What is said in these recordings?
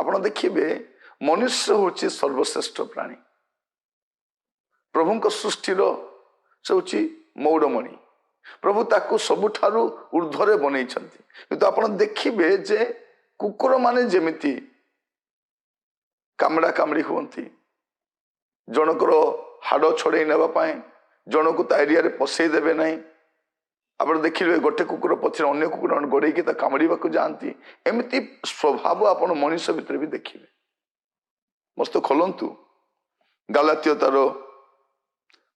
ଆପଣ ଦେଖିବେ ମନୁଷ୍ୟ ହେଉଛି ସର୍ବଶ୍ରେଷ୍ଠ ପ୍ରାଣୀ। ପ୍ରଭୁଙ୍କ ସୃଷ୍ଟିର ସେ ହେଉଛି ମୌଡ଼ମଣି। ପ୍ରଭୁ ତାକୁ ସବୁଠାରୁ ଉର୍ଦ୍ଧ୍ୱରେ ବନେଇଛନ୍ତି। କିନ୍ତୁ ଆପଣ ଦେଖିବେ ଯେ କୁକୁର ମାନେ ଯେମିତି କାମୁଡ଼ା କାମୁଡ଼ି ହୁଅନ୍ତି, ଜଣଙ୍କର ହାଡ଼ ଛଡ଼େଇ ନେବା ପାଇଁ ଜଣକୁ ତା ଏରିଆରେ ପଶେଇ ଦେବେ ନାହିଁ। ଆପଣ ଦେଖିବେ ଗୋଟେ କୁକୁର ପଛରେ ଅନ୍ୟ କୁକୁର ଗୋଡ଼େଇକି ତା କାମୁଡ଼ିବାକୁ ଯାଆନ୍ତି। ଏମିତି ସ୍ୱଭାବ ଆପଣ ମଣିଷ ଭିତରେ ବି ଦେଖିବେ। ମସ୍ତ ଖୋଲନ୍ତୁ ଗାଲାତୀୟ ତାର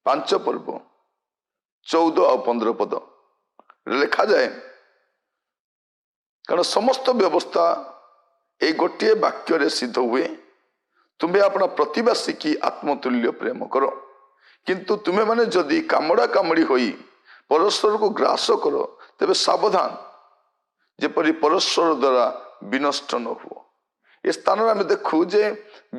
5 ପର୍ବ 14 ଆଉ 15 ପଦ ଲେଖାଯାଏ, କାରଣ ସମସ୍ତ ବ୍ୟବସ୍ଥା ଏଇ ଗୋଟିଏ ବାକ୍ୟରେ ସିଦ୍ଧ ହୁଏ, ତୁମେ ଆପଣ ପ୍ରତିବାସୀ କି ଆତ୍ମତୁଲ୍ୟ ପ୍ରେମ କର। କିନ୍ତୁ ତୁମେ ମାନେ ଯଦି କାମୁଡ଼ା କାମୁଡ଼ି ହୋଇ ପରସ୍ପରକୁ ଗ୍ରାସ କର, ତେବେ ସାବଧାନ, ଯେପରି ପରସ୍ପର ଦ୍ୱାରା ବିନଷ୍ଟ ନ ହୁଅ। ଏ ସ୍ଥାନରେ ଆମେ ଦେଖୁ ଯେ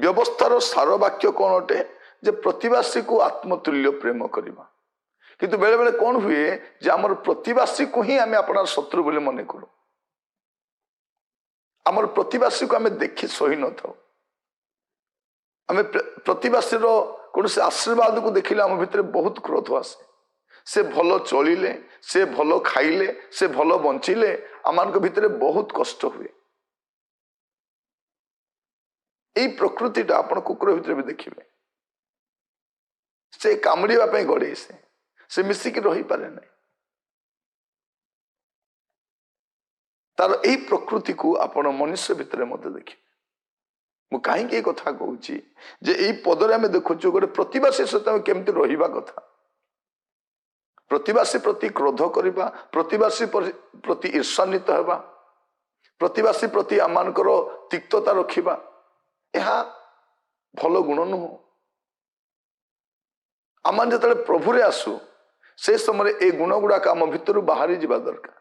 ବ୍ୟବସ୍ଥାର ସାର ବାକ୍ୟ କଣ ଅଟେ? ଯେ ପ୍ରତିବାସୀକୁ ଆତ୍ମତୁଲ୍ୟ ପ୍ରେମ କରିବା। କିନ୍ତୁ ବେଳେ ବେଳେ କଣ ହୁଏ ଯେ ଆମର ପ୍ରତିବାସୀକୁ ହିଁ ଆମେ ଆପଣାର ଶତ୍ରୁ ବୋଲି ମନେ କରୁ। ଆମର ପ୍ରତିବାସୀକୁ ଆମେ ଦେଖି ସହି ନଥାଉ। ଆମେ ପ୍ରତିବାସୀର କୌଣସି ଆଶୀର୍ବାଦକୁ ଦେଖିଲେ ଆମ ଭିତରେ ବହୁତ କ୍ରୋଧ ଆସେ। ସେ ଭଲ ଚଳିଲେ, ସେ ଭଲ ଖାଇଲେ, ସେ ଭଲ ବଞ୍ଚିଲେ ଆମମାନଙ୍କ ଭିତରେ ବହୁତ କଷ୍ଟ ହୁଏ। ଏଇ ପ୍ରକୃତିଟା ଆପଣ କୁକୁର ଭିତରେ ବି ଦେଖିବେ। ସେ କାମୁଡ଼ିବା ପାଇଁ ଗୋଡ଼େଇ, ସେ ମିଶିକି ରହିପାରେ ନାହିଁ। ତାର ଏଇ ପ୍ରକୃତିକୁ ଆପଣ ମନୁଷ୍ୟ ଭିତରେ ମଧ୍ୟ ଦେଖିବେ। ମୁଁ କାହିଁକି ଏ କଥା କହୁଛି ଯେ ଏଇ ପଦରେ ଆମେ ଦେଖୁଛୁ ଗୋଟେ ପ୍ରତିବାସୀ ସହିତ ଆମେ କେମିତି ରହିବା କଥା। ପ୍ରତିବାସୀ ପ୍ରତି କ୍ରୋଧ କରିବା, ପ୍ରତିବାସୀ ପ୍ରତି ଈର୍ଷାନ୍ୱିତ ହେବା, ପ୍ରତିବାସୀ ପ୍ରତି ଆମମାନଙ୍କର ତିକ୍ତତା ରଖିବା, ଏହା ଭଲ ଗୁଣ ନୁହଁ। ଆମେ ଯେତେବେଳେ ପ୍ରଭୁରେ ଆସୁ ସେ ସମୟରେ ଏ ଗୁଣ ଗୁଡାକ ଆମ ଭିତରୁ ବାହାରି ଯିବା ଦରକାର।